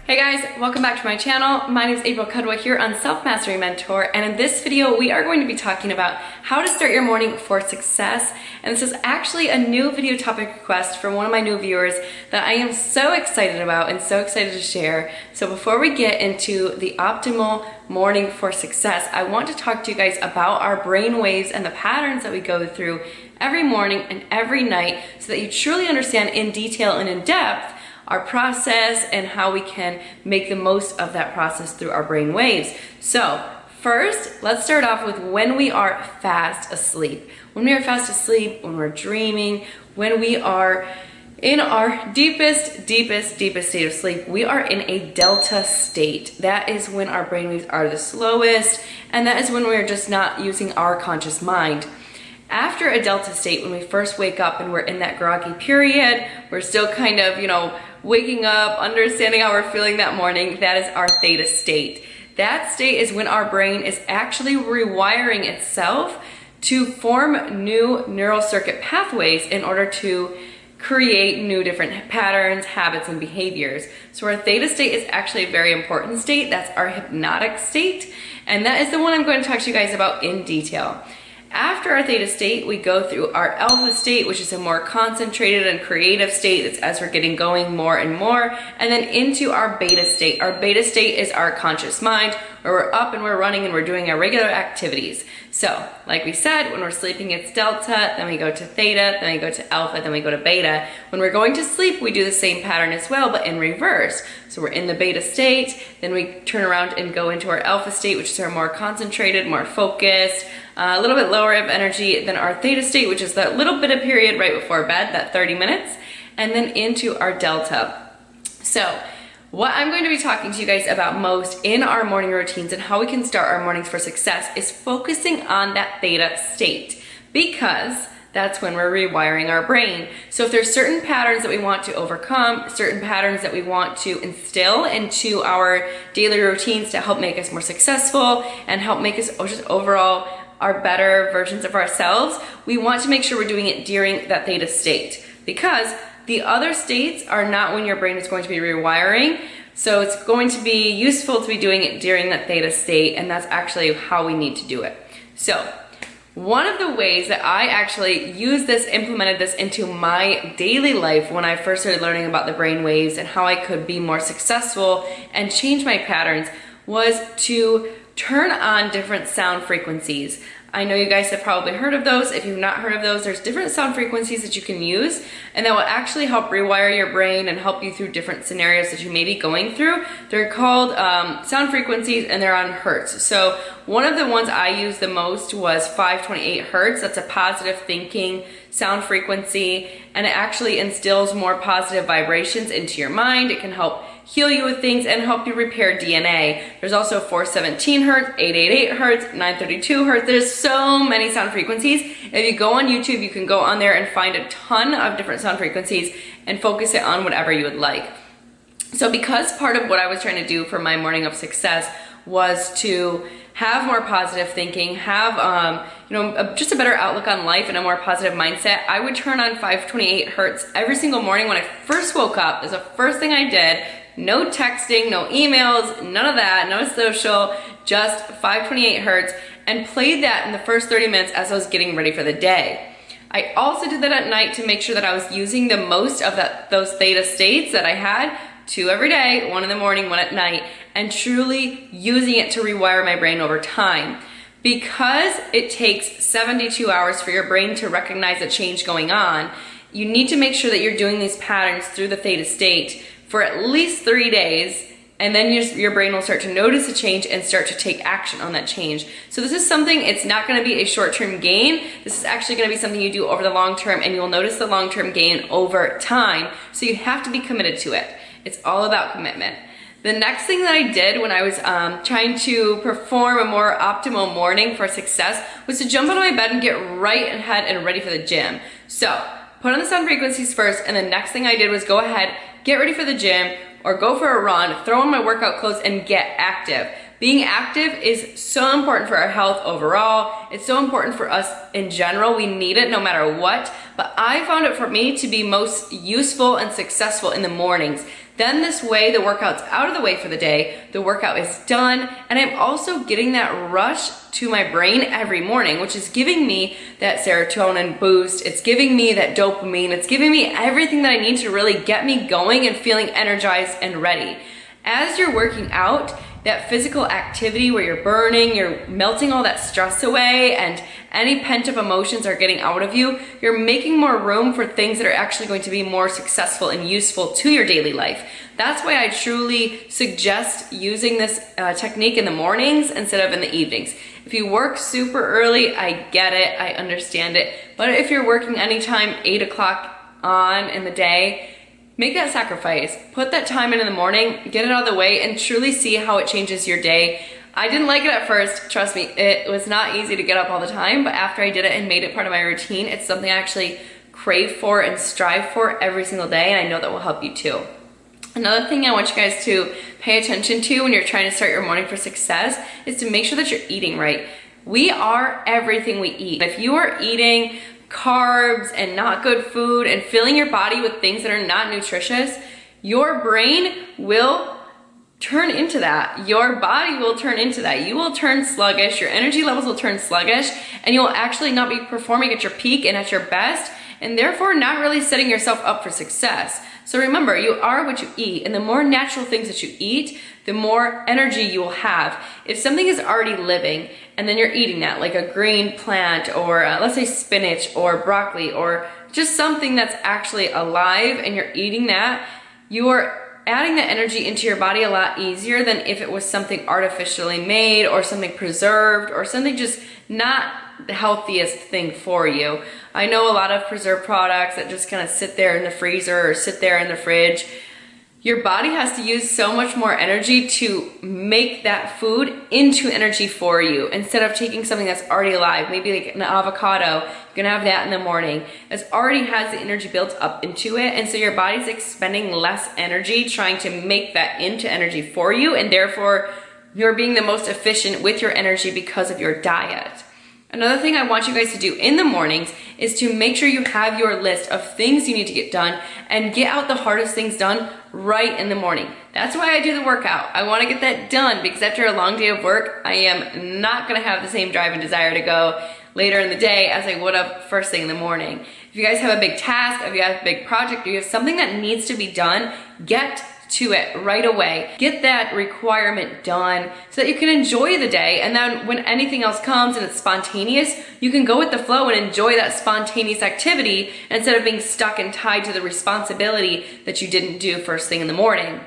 Hey guys, welcome back to my channel. My name is April Kudwa here on Self Mastery Mentor, and in this video we are going to be talking about how to start your morning for success. And this is actually a new video topic request from one of my new viewers that I am so excited about and so excited to share. So before we get into the optimal morning for success, I want to talk to you guys about our brain waves and the patterns that we go through every morning and every night so that you truly understand in detail and in depth our process and how we can make the most of that process through our brain waves. So first, let's start off with when we are fast asleep. When we are fast asleep, when we're dreaming, when we are in our deepest state of sleep, we are in a delta state. That is when our brain waves are the slowest, and that is when we're just not using our conscious mind. After a delta state, when we first wake up and we're in that groggy period, we're still kind of, waking up, understanding how we're feeling that morning, that is our theta state. That state is when our brain is actually rewiring itself to form new neural circuit pathways in order to create new different patterns, habits, and behaviors. So our theta state is actually a very important state. That's our hypnotic state, and that is the one I'm going to talk to you guys about in detail. After our theta state, we go through our alpha state, which is a more concentrated and creative state. It's as we're getting going more and more, and then into our beta state. Our beta state is our conscious mind, where we're up and we're running and we're doing our regular activities. So, like we said, when we're sleeping, it's delta, then we go to theta, then we go to alpha, then we go to beta. When we're going to sleep, we do the same pattern as well, but in reverse. So we're in the beta state, then we turn around and go into our alpha state, which is our more concentrated, more focused, a little bit lower of energy than our theta state, which is that little bit of period right before bed, that 30 minutes, and then into our delta. So what I'm going to be talking to you guys about most in our morning routines and how we can start our mornings for success is focusing on that theta state, because that's when we're rewiring our brain. So if there's certain patterns that we want to overcome, certain patterns that we want to instill into our daily routines to help make us more successful and help make us just overall our better versions of ourselves, we want to make sure we're doing it during that theta state, because the other states are not when your brain is going to be rewiring. So it's going to be useful to be doing it during that theta state, and that's actually how we need to do it. So one of the ways that I actually implemented this into my daily life when I first started learning about the brain waves and how I could be more successful and change my patterns was to turn on different sound frequencies. I know you guys have probably heard of those. If you've not heard of those, there's different sound frequencies that you can use, and that will actually help rewire your brain and help you through different scenarios that you may be going through. They're called sound frequencies, and they're on hertz. So one of the ones I used the most was 528 hertz. That's a positive thinking sound frequency, and it actually instills more positive vibrations into your mind. It can help heal you with things and help you repair DNA. There's also 417 hertz, 888 hertz, 932 hertz. There's so many sound frequencies. If you go on YouTube, you can go on there and find a ton of different sound frequencies and focus it on whatever you would like. So because part of what I was trying to do for my morning of success was to have more positive thinking, have just a better outlook on life and a more positive mindset, I would turn on 528 hertz every single morning when I first woke up. It was the first thing I did. No texting, no emails, none of that, no social, just 528 hertz, and played that in the first 30 minutes as I was getting ready for the day. I also did that at night to make sure that I was using the most of those theta states that I had, 2 every day, 1 in the morning, 1 at night, and truly using it to rewire my brain over time. Because it takes 72 hours for your brain to recognize a change going on, you need to make sure that you're doing these patterns through the theta state for at least 3 days, and then your brain will start to notice a change and start to take action on that change. So this is something, it's not gonna be a short-term gain. This is actually gonna be something you do over the long term, and you'll notice the long-term gain over time. So you have to be committed to it. It's all about commitment. The next thing that I did when I was trying to perform a more optimal morning for success was to jump out of my bed and get right ahead and ready for the gym. So put on the sound frequencies first, and the next thing I did was go ahead, get ready for the gym, or go for a run, throw on my workout clothes, and get active. Being active is so important for our health overall. It's so important for us in general. We need it no matter what. But I found it for me to be most useful and successful in the mornings. Then this way, the workout's out of the way for the day, the workout is done, and I'm also getting that rush to my brain every morning, which is giving me that serotonin boost, it's giving me that dopamine, it's giving me everything that I need to really get me going and feeling energized and ready. As you're working out, that physical activity where you're burning, you're melting all that stress away, and any pent-up emotions are getting out of you, you're making more room for things that are actually going to be more successful and useful to your daily life. That's why I truly suggest using this technique in the mornings instead of in the evenings. If you work super early, I get it, I understand it, but if you're working anytime 8 o'clock on in the day, make that sacrifice. Put that time in the morning, get it out of the way, and truly see how it changes your day. I didn't like it at first, trust me, it was not easy to get up all the time, but after I did it and made it part of my routine, it's something I actually crave for and strive for every single day, and I know that will help you too. Another thing I want you guys to pay attention to when you're trying to start your morning for success is to make sure that you're eating right. We are everything we eat. If you are eating carbs and not good food and filling your body with things that are not nutritious, your brain will turn into that. Your body will turn into that. You will turn sluggish, your energy levels will turn sluggish, and you will actually not be performing at your peak and at your best, and therefore not really setting yourself up for success. So remember, you are what you eat, and the more natural things that you eat, the more energy you will have. If something is already living and then you're eating that, like a green plant or let's say spinach or broccoli or just something that's actually alive and you're eating that, you are adding that energy into your body a lot easier than if it was something artificially made or something preserved or something just not the healthiest thing for you. I know a lot of preserved products that just kind of sit there in the freezer or sit there in the fridge. Your body has to use so much more energy to make that food into energy for you instead of taking something that's already alive, maybe like an avocado. You're gonna have that in the morning. It already has the energy built up into it, and so your body's expending less energy trying to make that into energy for you, and therefore you're being the most efficient with your energy because of your diet. Another thing I want you guys to do in the mornings is to make sure you have your list of things you need to get done and get out the hardest things done right in the morning. That's why I do the workout. I want to get that done because after a long day of work, I am not going to have the same drive and desire to go later in the day as I would have first thing in the morning. If you guys have a big task, if you have a big project, or you have something that needs to be done, get to it right away. Get that requirement done so that you can enjoy the day, and then when anything else comes and it's spontaneous, you can go with the flow and enjoy that spontaneous activity instead of being stuck and tied to the responsibility that you didn't do first thing in the morning.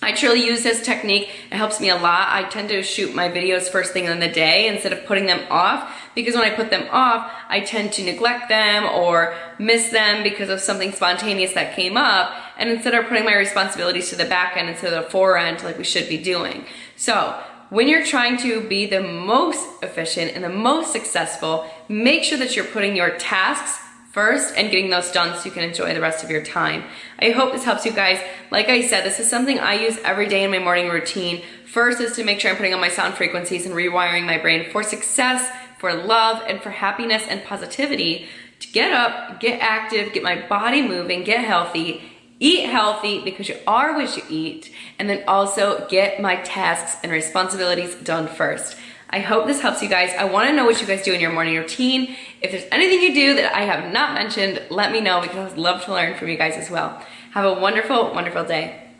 I truly use this technique. It helps me a lot. I tend to shoot my videos first thing in the day instead of putting them off, because when I put them off, I tend to neglect them or miss them because of something spontaneous that came up, and instead of putting my responsibilities to the back end instead of the fore end like we should be doing. So when you're trying to be the most efficient and the most successful, make sure that you're putting your tasks first and getting those done so you can enjoy the rest of your time. I hope this helps you guys. Like I said, this is something I use every day in my morning routine. First is to make sure I'm putting on my sound frequencies and rewiring my brain for success, for love, and for happiness and positivity. To get up, get active, get my body moving, get healthy, eat healthy because you are what you eat, and then also get my tasks and responsibilities done first. I hope this helps you guys. I want to know what you guys do in your morning routine. If there's anything you do that I have not mentioned, let me know because I'd love to learn from you guys as well. Have a wonderful, wonderful day.